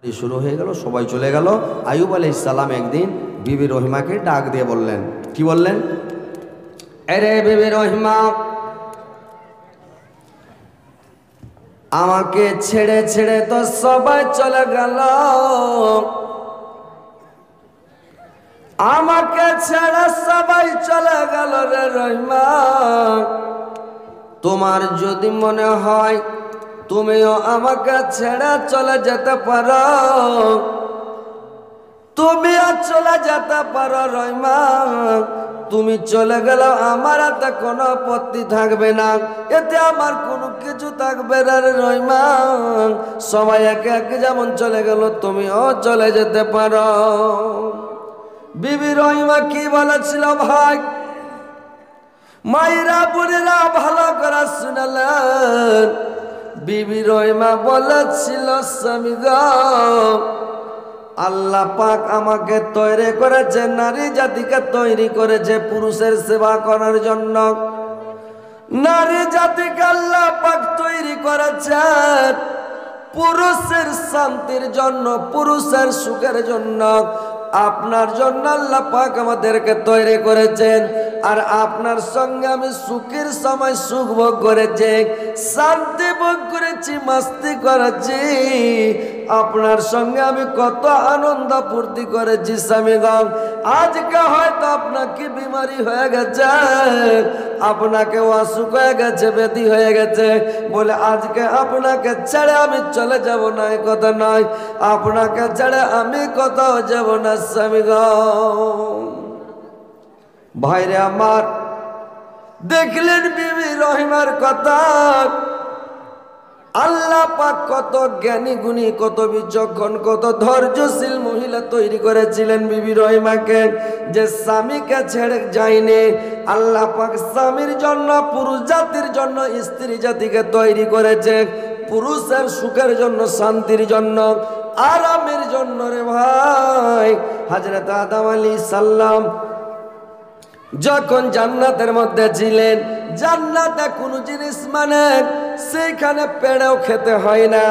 শুরু হয়ে গেল, সবাই চলে গেল। আইয়ুব আলাইহিস সালাম একদিন বিবি রহিমাকে ডাক দিয়ে বললেন, কি বললেন? আরে বিবি রহিমা, আমাকে ছেড়ে ছেড়ে তো সবাই চলে গেল, আমাকে ছেড়ে সবাই চলে গেল রে রহিমা। তোমার যদি মনে হয় তুমিও আমাকে ছেড়ে চলে যেতে পারো, তুমিও চলে যেতে পারো রহিমা। তুমি চলে গেল আমার হাতে কোনো আপত্তি থাকবে না, এতে আমার কোনো কিছু থাকবে না রে রহিমা। সবাই একে একে যেমন চলে গেল তুমিও চলে যেতে পারো। বিবি রহিমা কি বলেছিল ভাই? মায়েরা বোনেরা ভালো করে শুনলেন। বিবি রহিমা বলেছিল, স্বামী গো, আল্লাহ পাক আমাকে তৈরি করেছে, নারী জাতিকে তৈরি করেছে পুরুষের সেবা করার জন্য। নারী জাতিকে আল্লাহ পাক তৈরি করেছেন পুরুষের শান্তির জন্য, পুরুষের সুখের জন্য। আপনার জন্য আল্লাহ পাক আমাদেরকে তৈরি করেছেন, আর আপনার সঙ্গে আমি সুখের সময় সুখ ভোগ করেছি, শান্তি ভোগ করেছি, মাস্তি করেছি। আপনার সঙ্গে আমি কত আনন্দ ফুর্তি করেছি স্বামীগণ। আজকে হয়তো আপনাকে বিমারি হয়ে গেছে, আপনাকে অসুখ হয়ে গেছে, ব্যাধি হয়ে গেছে বলে আজকে আপনাকে ছেড়ে আমি চলে যাব না, এই কথা নয়। আপনাকে ছেড়ে আমি কোথাও যাব না স্বামীগণ। ভাইরে আমার, দেখলেন বিবি রহিমার কথা? আল্লাহ পাক কত জ্ঞানী গুণী, কত বিচক্ষণ, কত ধৈর্যশীল মহিলা তৈরি করেছিলেন বিবি রহিমাকে, যে স্বামীকে ছেড়ে যায়নি। আল্লাহ পাক স্বামীর জন্য, পুরুষ জাতির জন্য স্ত্রী জাতিকে তৈরি করেছে পুরুষের সুখের জন্য, শান্তির জন্য, আরামের জন্য রে ভাই। হযরত আদম আলাইহিস সালাম যখন জান্নাতের মধ্যে ছিলেন, জান্নাতে কোনো জিনিস মানে সেইখানে পেড়েও খেতে হয় না,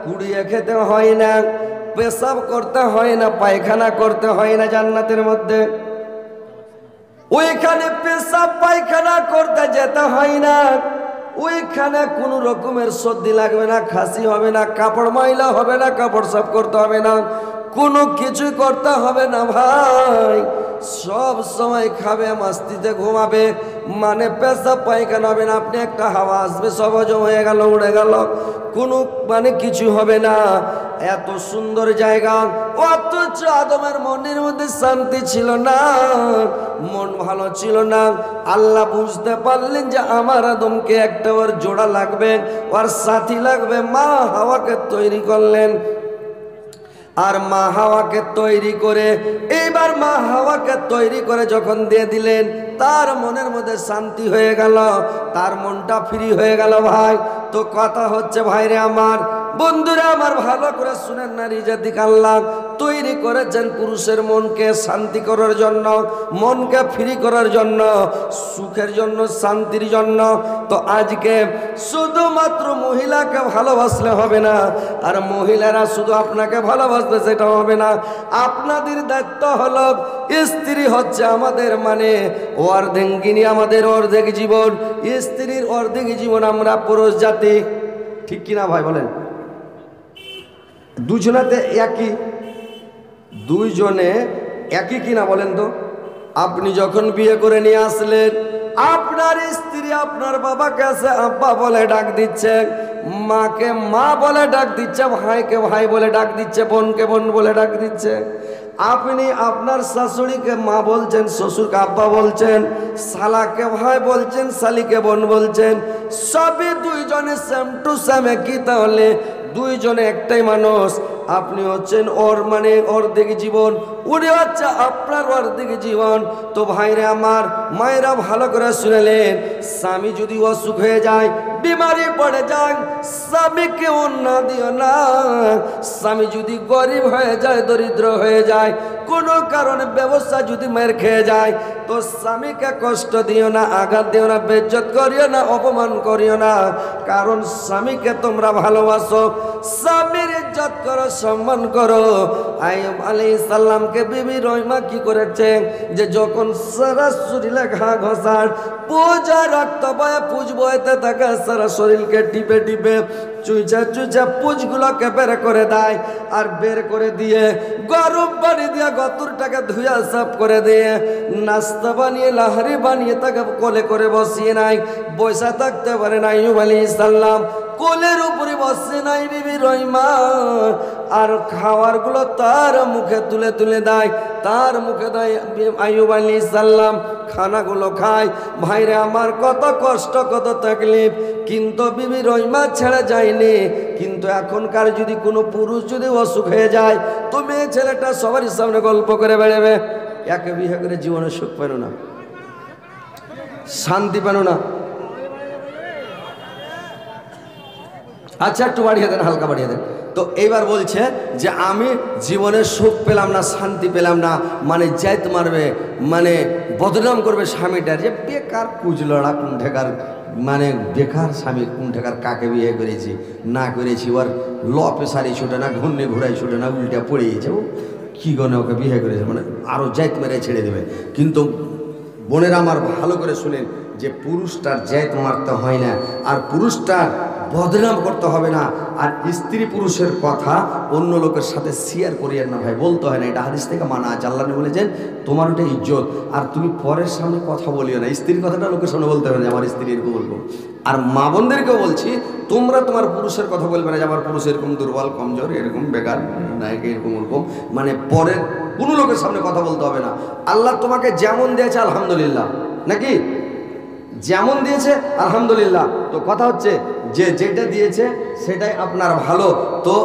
কুড়িয়ে খেতে হয় না, পেশাব করতে হয় না, পায়খানা করতে হয় না। জান্নাতের মধ্যে ওইখানে পেশাব পায়খানা করতে যেতে হয় না, ওইখানে কোনো রকমের সর্দি লাগবে না, খাসি হবে না, কাপড় ময়লা হবে না, কাপড় সাফ করতে হবে না, কোনো কিছুই করতে হবে না ভাই। সব সময় খাবে, মাস্তিতে ঘুমাবে, মানে পেশাব পায়খানা হবে না। আপনি একটা হাওয়া আসবে, সব হজম হয়ে গেল, উড়ে গেল, কোনো মানে কিছু হবে না। এত সুন্দর জায়গা, অথচ আদমের মনের মধ্যে শান্তি ছিল না, মন ভালো ছিল না। আল্লাহ বুঝতে পারলেন যে আমার আদমকে একটা ওর জোড়া লাগবে, ওর সাথী লাগবে। মা হাওয়াকে তৈরি করলেন, আর মা হাওয়াকে তৈরি করে, এইবার মা হাওয়াকে তৈরি করে যখন দিয়ে দিলেন, তার মনের মধ্যে শান্তি হয়ে গেল, তার মনটা ফ্রি হয়ে গেল ভাই। তো কথা হচ্ছে ভাইরে আমার, বন্ধুরা আমার, ভালো করে শুনেন, নারী জাতিকে আল্লাহ তৈরি করেছেন পুরুষের মনকে শান্তি করার জন্য, মনকে ফ্রি করার জন্য, সুখের জন্য, শান্তির জন্য। তো আজকে শুধুমাত্র মহিলাকে ভালোবাসলে হবে না, আর মহিলারা শুধু আপনাকে ভালোবাসবে সেটা হবে না। আপনাদের দায়িত্ব হলো, স্ত্রী হচ্ছে আমাদের মানে অর্ধেঙ্গিনী, আমাদের অর্ধেক জীবন। স্ত্রীর অর্ধেক জীবন আমরা পুরুষ জাতি, ঠিক কিনা ভাই বলেন? দুজনাতে একই, দুইজনে একই কিনা বলেন তো? আপনি যখন বিয়ে করে নিয়ে আসলেন, আপনার স্ত্রী আপনার বাবাকে এসে আব্বা বলে ডাক দিচ্ছে, মাকে মা বলে ডাক দিচ্ছে, ভাইকে ভাই বলে ডাক দিচ্ছে, বোনকে বোন বলে ডাক দিচ্ছে। আপনি আপনার শাশুড়িকে মা বলছেন, শ্বশুরকে আব্বা বলছেন, শালাকে ভাই বলছেন, শালিকে বোন বলছেন, সবই দুইজনে সেম টু সেম একই। তাহলে দুইজনে একটাই মানুষ। আপনি হচ্ছেন ওর মানে অর্ধেক জীবন, উনি হচ্ছে আপনার অর্ধেক জীবন। তো ভাইরা আমার, মায়েরা ভালো করে শুনলেন, স্বামী যদি অসুখ হয়ে যায়, বিমারি পড়ে যায়, স্বামীকে অন্য দিও না। স্বামী যদি গরিব হয়ে যায়, দরিদ্র হয়ে যায়, কোনো কারণে ব্যবসা যদি মের খেয়ে যায়, তো স্বামীকে কষ্ট দিও না, আঘাত দিও না, বেইজ্জত করিও না, অপমান করিও না। কারণ স্বামীকে তোমরা ভালোবাসো, স্বামীর ইজ্জত করো, সম্মান করো। আইয়ুব আলাইহিস সালামকে বিবি রহিমা কি করেছে যে যখন সারা শরীরে ঘা ঘষার পূজা রক্ত বয়ে পুজ বইতে থাকে, সারা শরীরকে টিপে টিপে চুইচা চুইচা পুজগুলোকে বের করে দেয়। আর বের করে দিয়ে গরম পানি দিয়ে গতুরটাকে ধুয়া সাফ করে দিয়ে নাস্তা বানিয়ে লাহারি বানিয়ে তাকে কোলে করে বসিয়ে নাই, বসে থাকতে পারে না আইয়ুব আলাইহিস সালাম, কোলের উপরে বসে নাই বিবি রহিমা। আর খাওয়ারগুলো তার মুখে তুলে তুলে দেয়, তার মুখে দেয় আইয়ুব আলাইহিস সালাম, খানাগুলো খায়। ভাইরে আমার কত কষ্ট কত তাকলিফ, কিন্তু বিবি রহিমা ছেড়ে যায়নি। কিন্তু এখনকার যদি কোনো পুরুষ যদি অসুখ হয়ে যায় তো মেয়ে ছেলেটা সবারই সামনে গল্প করে বেড়াবে, একে বিয়ে করে জীবনে সুখ পেল না, শান্তি পেল না। আচ্ছা একটু বাড়িয়ে দেন, হালকা বাড়িয়ে দেন। তো এইবার বলছে যে আমি জীবনে সুখ পেলাম না, শান্তি পেলাম না, মানে জাত মারবে, মানে বদনাম করবে স্বামীটার, যে বেকার কুজলড়া কুণ্ঠেকার, মানে বেকার স্বামী কুণ্ঠেকার, কাকে বিয়ে করেছি না করেছি, ওর ল পেশারি ছুটে না, ঘূর্ণে ঘুরাই ছুটে না, উল্টা পড়ে গেছে, ও কী গনে ওকে বিয়ে করেছে, মানে আরও জাত মেরে ছেড়ে দেবে। কিন্তু বোনেরা আমার ভালো করে শুনেন যে পুরুষটার জাত মারতে হয় না, আর পুরুষটার বদনাম করতে হবে না। আর স্ত্রী পুরুষের কথা অন্য লোকের সাথে শেয়ার করিয়েন না ভাই, বলতে হয় না, এটা হাদিস থেকে মানা আছে। আল্লাহ নবী বলেছেন তোমার ওটা ইজ্জত, আর তুমি পরের সামনে কথা বলিও না। স্ত্রীর কথাটা লোকের সামনে বলতে হবে না, আমার স্ত্রী এরকম বলবো। আর মা বোনদেরকেও বলছি, তোমরা তোমার পুরুষের কথা বলবে না যে আমার পুরুষ এরকম দুর্বল কমজোর এরকম বেকার নায়ক এরকম ওরকম, মানে পরের কোনো লোকের সামনে কথা বলতে হবে না। আল্লাহ তোমাকে যেমন দিয়েছে আলহামদুলিল্লাহ, নাকি যেমন দিয়েছে আলহামদুলিল্লাহ। তো কথা হচ্ছে যে যেটা দিয়েছে সেটাই আপনার ভালো, তো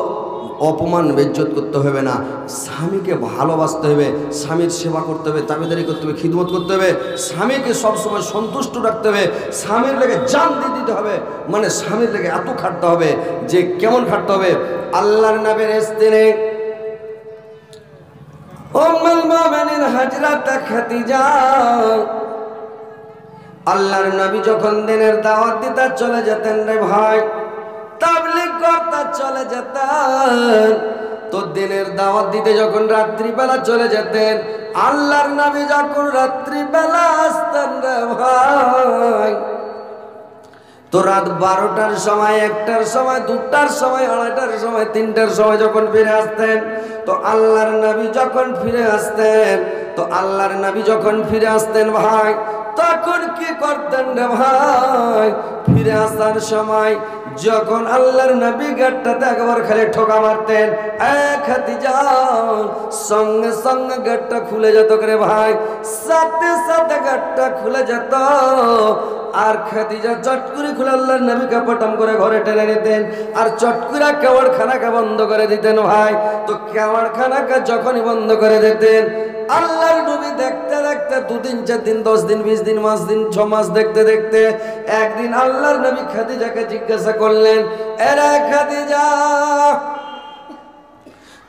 অপমান বেজ্জত করতে হবে না। স্বামীকে ভালোবাসতে হবে, স্বামীর সেবা করতে হবে, তাবেদারি করতে হবে, খিদমত করতে হবে, স্বামীকে সবসময় সন্তুষ্ট রাখতে হবে, স্বামীর লেগে জান দিয়ে দিতে হবে, মানে স্বামীর লেগে এত খাটতে হবে যে কেমন খাটতে হবে। আল্লাহর নবীর স্ত্রী উম্মুল মুমিনিন হযরত খাদিজা, আল্লাহর নবী যখন দিনের দাওয়াত দিতে চলে যেতেন রে ভাই, তাবলীগ করতে চলে যেতেন, তো দিনের দাওয়াত দিতে যখন রাত্রিবেলা চলে যেতেন, আল্লাহর নবী যখন রাত্রিবেলা আসতেন রে ভাই, তো রাত 12টার সময়, 1টার সময়, 2টার সময়, 2:30টার সময়, 3টার সময় যখন ফিরে আসতেন, তো আল্লাহর নবী যখন ফিরে আসতেন, তো আল্লাহর নবী যখন ফিরে আসতেন ভাই, তখন কি করতেন রে ভাই, ফিরে আসার সময় যখন আল্লাহর নবী গেটটাতে একবার খালি ঠোকা মারতেন, খাদিজা সঙ্গে সঙ্গে গেটটা খুলে যেত রে ভাই, সাথে সাথে গেটটা খুলে যেত। আর খাদিজা চট করে খুলে আল্লাহর নবীকে পটাম করে ঘরে টেনে নিতেন, আর চট করে কেওয়াড়খানাকে বন্ধ করে দিতেন ভাই। তো কেওয়াড়খানাকে যখনই বন্ধ করে দিতেন, আল্লাহর নবী দেখতে দেখতে 2 দিন 4 দিন 10 দিন 20 দিন 5 দিন 6 মাস দেখতে দেখতে একদিন আল্লাহর নবী খাদিজাকে জিজ্ঞাসা করলেন, এরে খাদিজা,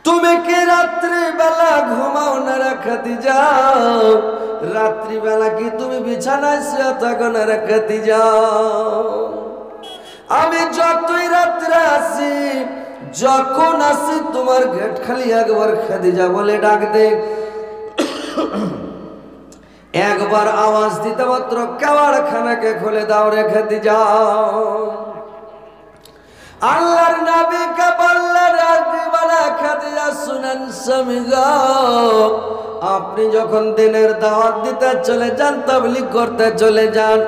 তুমি কি রাত্রিবেলা ঘুমাও না রে খাদিজা? রাত্রিবেলা কি তুমি বিছানায় শুয়ে থাকো না রে খাদিজা? আমি যতই রাত্রে আসি, যখন আসি তোমার গেট খালি একবার খাদিজা বলে ডাক দে, একবার আওয়াজ দিতে মাত্র কেওয়াড়খানাকে খুলে দাও রে খাদিজা। আল্লাহর নবীকে বললেন, রাত্রিবেলা খাদিজা শুনেন স্বামী গো, আপনি যখন দিনের দাওয়াত দিতে চলে যান, তাবলীগ করতে চলে যান,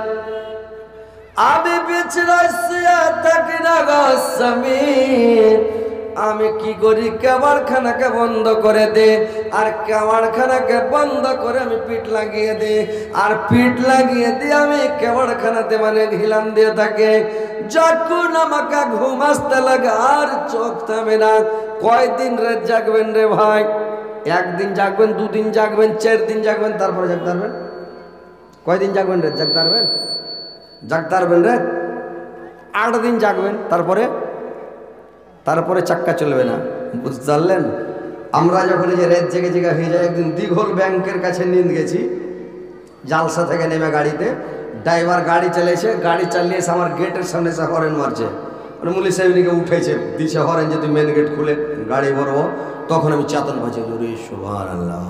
আমি বিছানায় শুয়ে থাকি না গো স্বামী, আমি কি করি, কেওয়াড়খানাকে বন্ধ করে দে, আর কেওয়াড়খানাকে বন্ধ করে আমি পিঠ লাগিয়ে দে, আর পিঠ লাগিয়ে দিয়ে আমি কেওয়াড়খানাতে মানে ঢিলাম দিয়ে থাকে। যখন আমাকে ঘুম আসতে লাগে আর চোখ থামে না। কয়দিন রাত জাগবেন রে ভাই? 1 দিন জাগবেন, 2 দিন জাগবেন, 4 দিন জাগবেন, তারপরে জাগতে পারবেন? কয়দিন জাগবেন রে? জাগতে পারবেন? জাগতে পারবেন রে? 8 দিন জাগবেন, তারপরে চাক্কা চলবে না, বুঝতে পারলেন? আমরা যখন এই যে রাত জেগে জেগে হয়ে যায়, একদিন দীঘল ব্যাংকের কাছে নিয়ে গেছি, জালসা থেকে নেমে গাড়িতে, ড্রাইভার গাড়ি চালিয়েছে, গাড়ি চালিয়ে এসে আমার গেটের সামনে এসে হরেন মারছে, মানে মুলি সাহেবকে উঠেছে, দিছে হরেন যে তুই মেন গেট খুলে গাড়ি ভরবো, তখন আমি চেতন পাচ্ছি রে সুবহানাল্লাহ।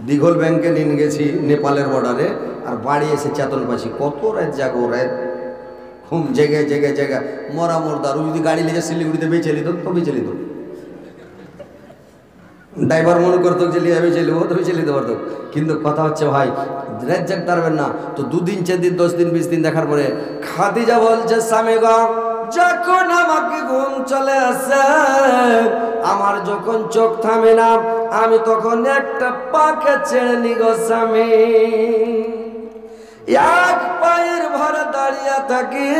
দিঘল ব্যাংকে নিয়ে গেছি নেপালের বর্ডারে, আর বাড়ি এসে চেতন পাচ্ছি কত রাত জাগো, রাত ঘুম জেগে জেগে জেগে মরা মরদার। ও যদি গাড়ি লেগে শিলিগুড়িতে বেঁচে নিত তো বেঁচে নিত, ড্রাইভার মনে করতো যে লিয়ে বেঁচে নিব তো বেঁচে নিতে পারতো। কিন্তু কথা হচ্ছে ভাই রাত জাগতে পারবেন না তো 2 দিন 4 দিন 10 দিন 20 দিন দেখার পরে খাদিজা বলছে স্বামী গো, যখন আমাকে ঘুম চলে আসে, আমার যখন চোখ থামে না, আমি তখন একটা পাকে ছেড়ে নি গো স্বামী। এক পায়ের ভরে দাঁড়িয়ে থাকি,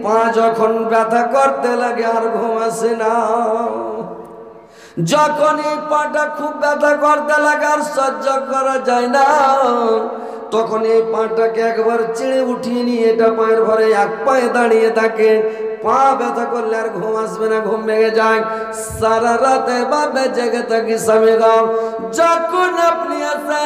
পা যখন ব্যথা করতে লাগে আর ঘুম আসে না। যখন এই পাটা খুব ব্যথা করতে লাগে আর সহ্য করা যায় না, তখন এই পাটাকে একবার ছেড়ে উঠিয়ে নিয়ে এটা পায়ের ভরে এক পায়ে দাঁড়িয়ে থাকে। পা ব্যথা করলে আর ঘুম আসবে না, ঘুম ভেঙে যায়। সারা রাতে বাবে জেগে থাকি স্বামী গো, যখন আপনি আসে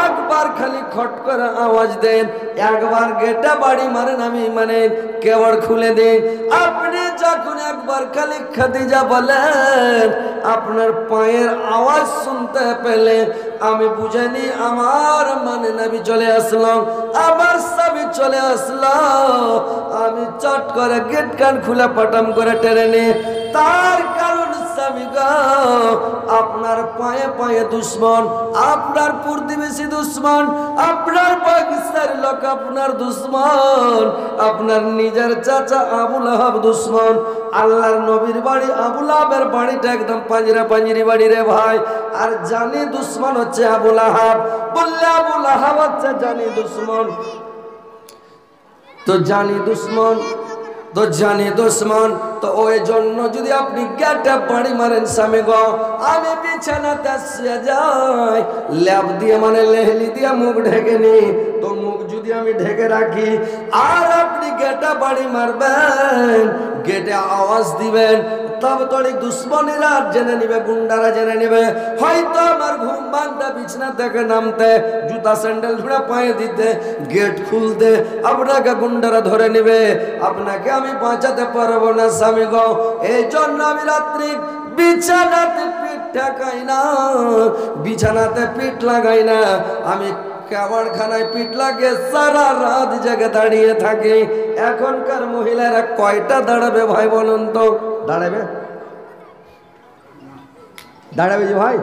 একবার খালি খট করে আওয়াজ দেন, একবার গেটে বাড়ি মারেন, আমি মানে কেবড় খুলে দেন। আপনি যখন একবার খালি খাদিজা বলেন, আপনার পায়ের আওয়াজ শুনতে পেলে আমি বুঝানি আমার মানে নবী চলে আসলাম, আমার স্বামী চলে আসলো। আমি চট করে গেট কান খুলে পাটাম করে টেনে নি। তার কারণ স্বামী গো, আপনার পায়ে পায়ে দুশ্মন, আপনার প্রতিবেশী দুশ্মন, আপনার পাকিস্তানের লোক আপনার দুশ্মন, আপনার নিজের চাচা আবু লাহাব দুশ্মন। আল্লাহর নবীর বাড়ি আবু লাহাবের বাড়িটা একদম পাঞ্জরা পাঞ্জরি বাড়ি রে ভাই। আর জানি দুশ্মন হচ্ছে আবু লাহাব, বললে আবু লাহাব হচ্ছে জানি দুশ্মন। তো জানি দুশ্মন, তো জানি দুশ্মন, তো ওই জন্য যদি আপনি গেটে বাড়ি মারেন স্বামী গো, আমি বিছানাতে শুয়ে যাই, ল্যাপ দিয়ে মানে লেহলি দিয়ে মুখ ঢেকে নি, তো মুখ যদি আমি ঢেকে রাখি আর আপনি গেটে বাড়ি মারবেন, গেটে আওয়াজ দিবেন, তবে তোর দুশ্মনীরা জেনে নিবে, গুন্ডারা জেনে নিবে। হয়তো আমার ঘুম ভাঙতে, বিছানা থেকে নামতে, জুতা স্যান্ডেল ধরে পায়ে দিতে, গেট খুলতে আপনাকে গুন্ডারা ধরে নিবে, আপনাকে আমি বাঁচাতে পারবো না স্বামী গো। এই জন্য আমি রাত্রি বিছানাতে পিঠ ঠেকাই না, বিছানাতে পিঠ লাগাই না, আমি কাবারখানায় পিঠ লাগে সারা রাত জেগে দাঁড়িয়ে থাকে। এখনকার মহিলারা কয়টা দাঁড়াবে ভাই বলুন তো? দাঁড়াবে? দাঁড়াবে যে ভাই?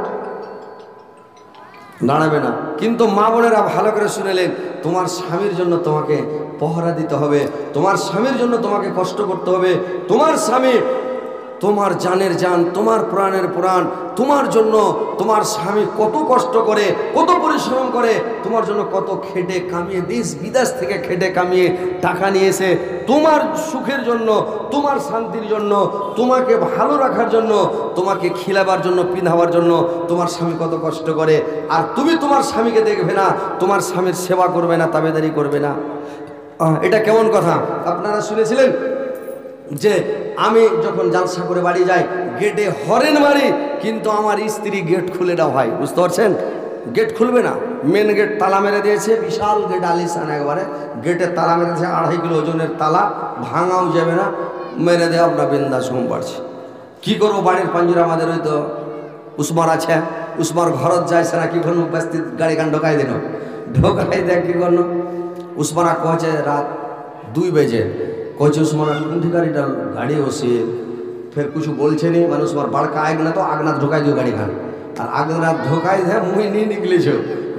দাঁড়াবে না। কিন্তু মা বোনেরা ভালো করে শুনেলেন, তোমার স্বামীর জন্য তোমাকে পহরা দিতে হবে, তোমার স্বামীর জন্য তোমাকে কষ্ট করতে হবে। তোমার স্বামী তোমার জানের জান, তোমার প্রাণের প্রাণ, তোমার জন্য তোমার স্বামী কত কষ্ট করে, কত পরিশ্রম করে, তোমার জন্য কত খেটে কামিয়ে, দেশ বিদেশ থেকে খেটে কামিয়ে টাকা নিয়ে এসে তোমার সুখের জন্য, তোমার শান্তির জন্য, তোমাকে ভালো রাখার জন্য, তোমাকে খিলাবার জন্য, পিঁধাবার জন্য তোমার স্বামী কত কষ্ট করে। আর তুমি তোমার স্বামীকে দেখবে না, তোমার স্বামীর সেবা করবে না, তাবেদারি করবে না। এটা কেমন কথা? আপনারা শুনেছিলেন যে আমি যখন জালসা করে বাড়ি যাই, গেটে হরেন মারি, কিন্তু আমার স্ত্রী গেট খুলে দাও ভাই, বুঝতে পারছেন? গেট খুলবে না, মেন গেট তালা মেরে দিয়েছে, বিশাল গেট আলিসান একবারে, গেটে তালা মেরেছে, 2.5 কিলো ওজনের তালা, ভাঙাও যাবে না, মেরে দেয় আপনার বিন্দাস ঘুম পাড়ছে। কী করবো, বাড়ির পাঞ্জরা আমাদের ওই তো উসমার আছে, উসমার ঘরত যায় সেরা কি করবো, ব্যস্ত গাড়ি গান ঢোকাই দিল, ঢোকাই দেয় কি করলো, উসমারা কহছে রাত 2 বেজে, কইছে উসমানা কোনটি গাড়িটা গাড়ি বসে, ফের কিছু বলছে নি, মানে উসমার বাড়কা আগ না, তো আগনাথ ঢোকাই দিও গাড়ি খান, আর আগনাথ ঢোকাই দেয়, মুই নিয়ে নিকলেছ,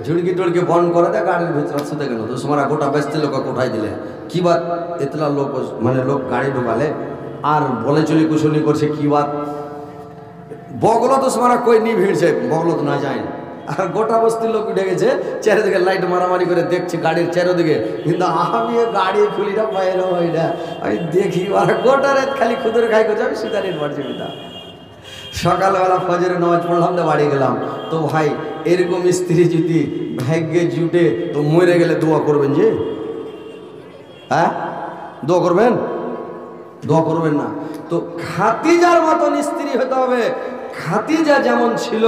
ঝুড়কি টুড়কি বন্ধ করে দেয়, গাড়ির ভিতরে শুতে গেল, তো উসমারা গোটা ব্যস্ত লোক কোঠাই দিলে, কি বাত এতলা লোক, মানে লোক গাড়ি ঢোকালে আর বলে চলি কুশনি করছে, কি বাত বগলো তো উসমারা কই নি ভিড়ছে, বগলো তো না যায়, আর গোটা বস্তির লোক উঠে গেছে, চারিদিকে লাইট মারামারি করে দেখছে গাড়ির চারিদিকে, কিন্তু আমি গাড়ি খুলিটা বাইরে ওইটা আমি দেখি, আর গোটা রাত খালি খুদরে খাই করছে, আমি সিদারির বাড়ছি পিতা। সকালবেলা ফজরে নামাজ পড়লাম, তো বাড়ি গেলাম। তো ভাই এরকম স্ত্রী যদি ভাগ্যে জুটে, তো মরে গেলে দোয়া করবেন যে? হ্যাঁ, দোয়া করবেন? দোয়া করবেন না। তো খাদিজার মতন স্ত্রী হতে হবে, খাদিজা যেমন ছিল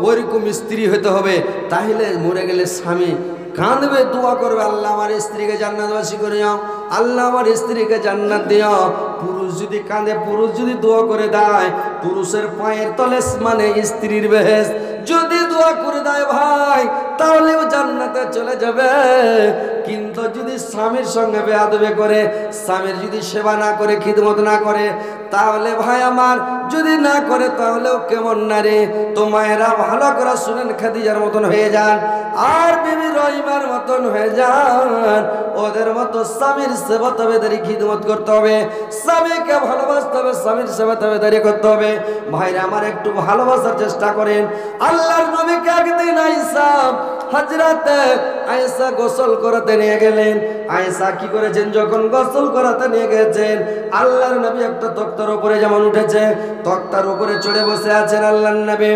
ওইরকম স্ত্রী হতে হবে, তাহলে মরে গেলে স্বামী কাঁদবে, দোয়া করবে, আল্লাহ আমার স্ত্রীকে জান্নাতবাসী করে যাও, আল্লাহ আমার স্ত্রীকে জান্নাত দিও। পুরুষ যদি কাঁদে, পুরুষ যদি দোয়া করে দেয়, পুরুষের পায়ের তলে মানে স্ত্রীর বেহেশত। যদি দোয়া করে দেয় ভাই, তাহলেও জান্নাতে চলে যাবে। কিন্তু যদি স্বামীর সঙ্গে বেয়াদবি করে, স্বামীর যদি সেবা না করে, খিদমত না করে, তাহলে ভাই আমার যদি না করে তাহলেও কেমন না রে। তো মায়েরা ভালো করে শুনেন, খাদিজার মতন হয়ে যান আর বিবি রহিমার মতন হয়ে যান। ওদের মতো স্বামীর সেবা তাবেদারি খিদমত করতে হবে, স্বামীকে ভালোবাসতে হবে, স্বামীর সেবা তাবেদারি করতে হবে। ভাইরা আমার একটু ভালোবাসার চেষ্টা করেন। আল্লাহর নবীকে একদিন আয়েশা, হযরতে আয়েশা গোসল করাতে নিয়ে গেলেন। আয়েশা কি করেছেন, যখন গোসল করাতে নিয়ে গেছেন, আল্লাহর নবী একটা তক্তার উপরে যেমন উঠেছে, তক্তার উপরে চড়ে বসে আছেন আল্লাহর নবী,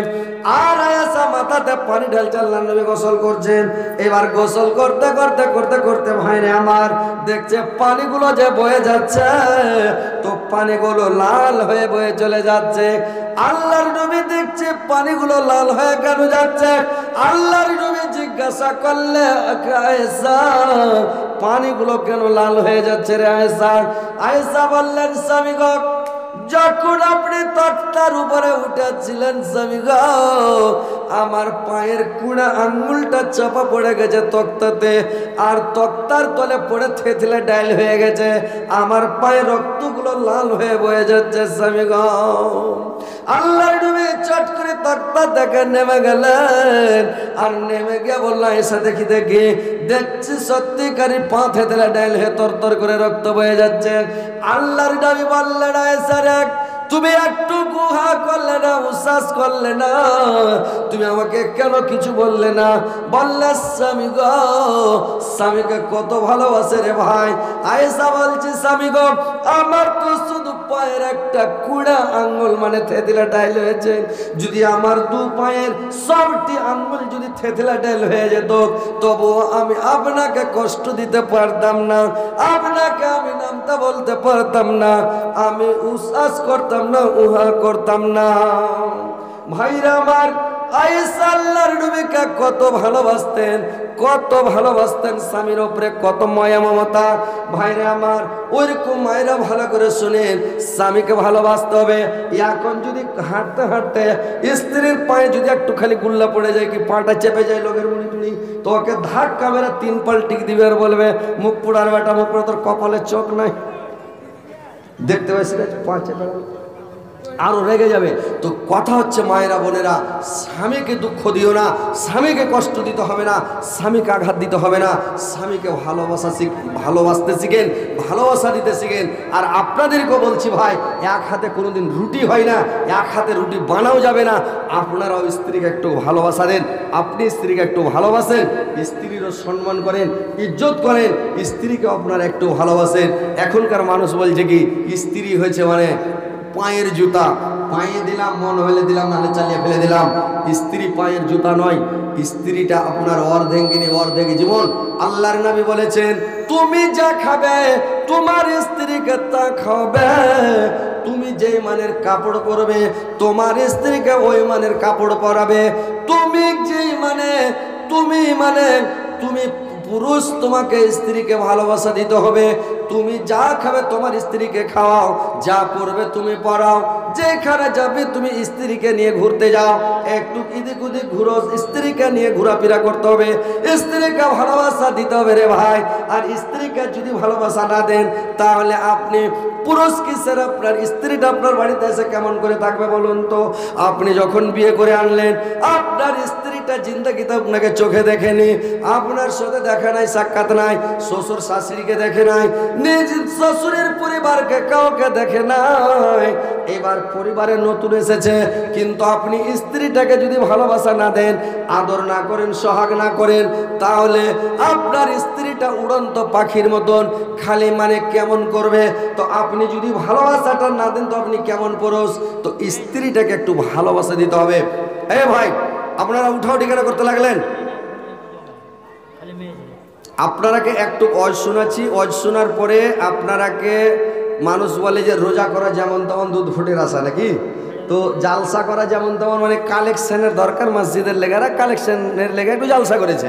আর আয়েশা মাথাতে পানি ঢালছে, আল্লাহর নবী গোসল করছেন। এবার গোসল করতে করতে করতে করতে ভাইরে আমার দেখছে পানিগুলো যে বয়ে যাচ্ছে, তো পানিগুলো লাল হয়ে বয়ে চলে যাচ্ছে। আল্লাহর নবী দেখছে পানিগুলো লাল হয়ে কেন যাচ্ছে। আল্লাহর নবী জিজ্ঞাসা করলে, আয়েশা পানিগুলো কেন লাল হয়ে যাচ্ছে রে আয়েশা? আয়েশা বললেন, স্বামী গো, যখন আপনি তক্তার উপরে উঠেছিলেন স্বামী গো, আমার পায়ের কুড়া আঙ্গুলটা চাপা পড়ে গেছে তক্তাতে, আর তক্তার তলে পড়ে থেতলে ডাইল হয়ে গেছে, আমার পায়ের রক্তগুলো লাল হয়ে বয়ে যাচ্ছে স্বামী গো। আল্লাহর নবী চট করে তক্তা থেকে নেমে গেলেন, আর নেমে গিয়ে বললেন, এসে দেখি দেখি দেখছি সত্যিকারই পা থেতলে ডাইল হয়ে তরতর করে রক্ত বয়ে যাচ্ছে। আল্লাহর নবী বললেন, আয়েশা রে, তুমি একটু গুহা করলে না, উচ্ছ্বাস করলে না, তুমি আমাকে কেন কিছু বললে না? বললে, স্বামী গো, স্বামীকে কত ভালোবাসে রে ভাই। আয়েশা বলছে, স্বামী গো, আমার তো শুধু পায়ের একটা কুড়া আঙ্গুল মানে থেতলা ডাইল হয়েছে, যদি আমার দু পায়ের সবটি আঙ্গুল যদি থেতলা ডাইল হয়ে যেত, তবুও আমি আপনাকে কষ্ট দিতে পারতাম না, আপনাকে আমি নামটা বলতে পারতাম না, আমি উচ্ছ্বাস করতাম না, উহা করতাম না। ভাইরা আমার, আয়েশা আল্লাহর নবীকে কত ভালোবাসতেন, কত ভালোবাসতেন, স্বামীর উপরে কত মায়া মমতা। ভাইরা আমার, ওইরকম মায়েরা ভালো করে শুনেন, স্বামীকে ভালোবাসতে হবে। এখন যদি হাঁটতে হাঁটতে স্ত্রীর পায়ে যদি একটু খালি গুল্লা পড়ে যায়, কি পাটা চেপে যায় লোকের মুড়ি টুড়ি, তো ওকে ধাক্কা মেরে 3 পাল্টি দিবে আর বলবে, মুখ পোড়ার বেটা, মুখ পোড়া, তোর কপালে চোখ নাই, দেখতে পাচ্ছি পা চেপে আরো রেগে যাবে। তো কথা হচ্ছে মায়েরা বোনেরা, স্বামীকে দুঃখ দিও না, স্বামীকে কষ্ট দিতে হবে না, স্বামীকে আঘাত দিতে হবে না, স্বামীকে ভালোবাসতে শিখেন, ভালোবাসা দিতে শিখেন। আর আপনাদেরকেও বলছি ভাই, এক হাতে কোনোদিন রুটি হয় না, এক হাতে রুটি বানাও যাবে না। আপনারাও স্ত্রীকে একটু ভালোবাসা দেন, আপনি স্ত্রীকে একটু ভালোবাসেন, স্ত্রীরও সম্মান করেন, ইজ্জত করেন, স্ত্রীকে আপনারা একটু ভালোবাসেন। এখনকার মানুষ বলছে কি, স্ত্রী হয়েছে মানে পায়ের জুতা, পায়ে দিলাম, মন হলে দিলাম, নাহলে চালিয়ে ফেলে দিলাম। স্ত্রী পায়ের জুতা নয়, স্ত্রীটা আপনার অর্ধেঙ্গিনী, অর্ধেক জীবন। আল্লাহর নবী বলেছেন, তুমি যা খাবে তোমার স্ত্রীকে তা খাবে, তুমি যেই মানের কাপড় পরবে তোমার স্ত্রীকে ওই মানের কাপড় পরাবে, তুমি যেই তুমি পুরুষ, তোমাকে স্ত্রীকে ভালোবাসা দিতে হবে। তুমি যা খাবে তোমার স্ত্রীকে খাওয়াও, যা পরবে তুমি পরাও, যেখানে যাবে তুমি স্ত্রীকে নিয়ে ঘুরতে যাও, একটু এদিক ওদিক ঘুরো, স্ত্রীকে নিয়ে ঘোরাফেরা করতে হবে, স্ত্রীকে ভালোবাসা দিতে হবে রে ভাই। আর স্ত্রীকে যদি ভালোবাসা না দেন, তাহলে আপনি পুরুষ কিসের, আপনার স্ত্রীটা আপনার বাড়িতে এসে কেমন করে থাকবে বলুন তো? আপনি যখন বিয়ে করে আনলেন, আপনার স্ত্রীটা জিন্দেগিতে আপনাকে চোখে দেখেনি, আপনার সাথে দেখা নাই, সাক্ষাৎ নাই, শ্বশুর শাশুড়িকে দেখে নাই, নিজ শ্বশুরের পরিবারকে কাউকে দেখে নাই। এবার পরিবারে নতুন এসেছে, কিন্তু আপনি স্ত্রীটাকে যদি ভালোবাসা না দেন, আদর না করেন, সোহাগ না করেন, তাহলে আপনার স্ত্রীটা উড়ন্ত পাখির মতন খালি মানে কেমন করবে। তো আপনি যদি ভালোবাসাটা না দেন, তো আপনি কেমন পুরুষ? তো স্ত্রীটাকে একটু ভালোবাসা দিতে হবে। এ ভাই, আপনারা উঠাও ঠিকানা করতে লাগলেন, আপনারাকে একটু ওয়াজ শোনাচ্ছি, ওয়াজ শোনার পরে আপনারাকে মানুষ বলে যে রোজা করা যেমন তেমন দুধ ফুটের আশা নাকি, তো জালসা করা যেমন তেমন মানে কালেকশনের দরকার, মসজিদের লেগারা কালেকশনের লেগে একটু জালসা করেছে,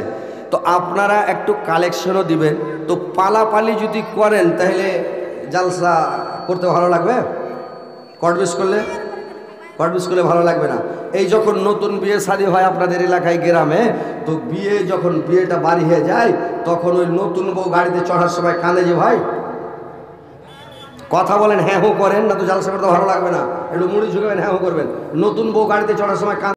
তো আপনারা একটু কালেকশনও দিবেন। তো পালাপালি যদি করেন তাহলে জালসা করতে ভালো লাগবে? কটবিস করলে ভালো লাগবে না। এই যখন নতুন বিয়ে শাদী হয় আপনাদের এলাকায় গ্রামে, তো বিয়েটা বাড়ি হয়ে যায়, তখন ওই নতুন বউ গাড়িতে চড়ার সময় কাঁদে যে ভাই, কথা বলেন, হ্যাঁ হো করেন না তো জালসা করতে ভালো লাগবে না। একটু মুড়ি ঝুঁকবেন, হ্যাঁ হো করবেন। নতুন বউ গাড়িতে চড়ার সময়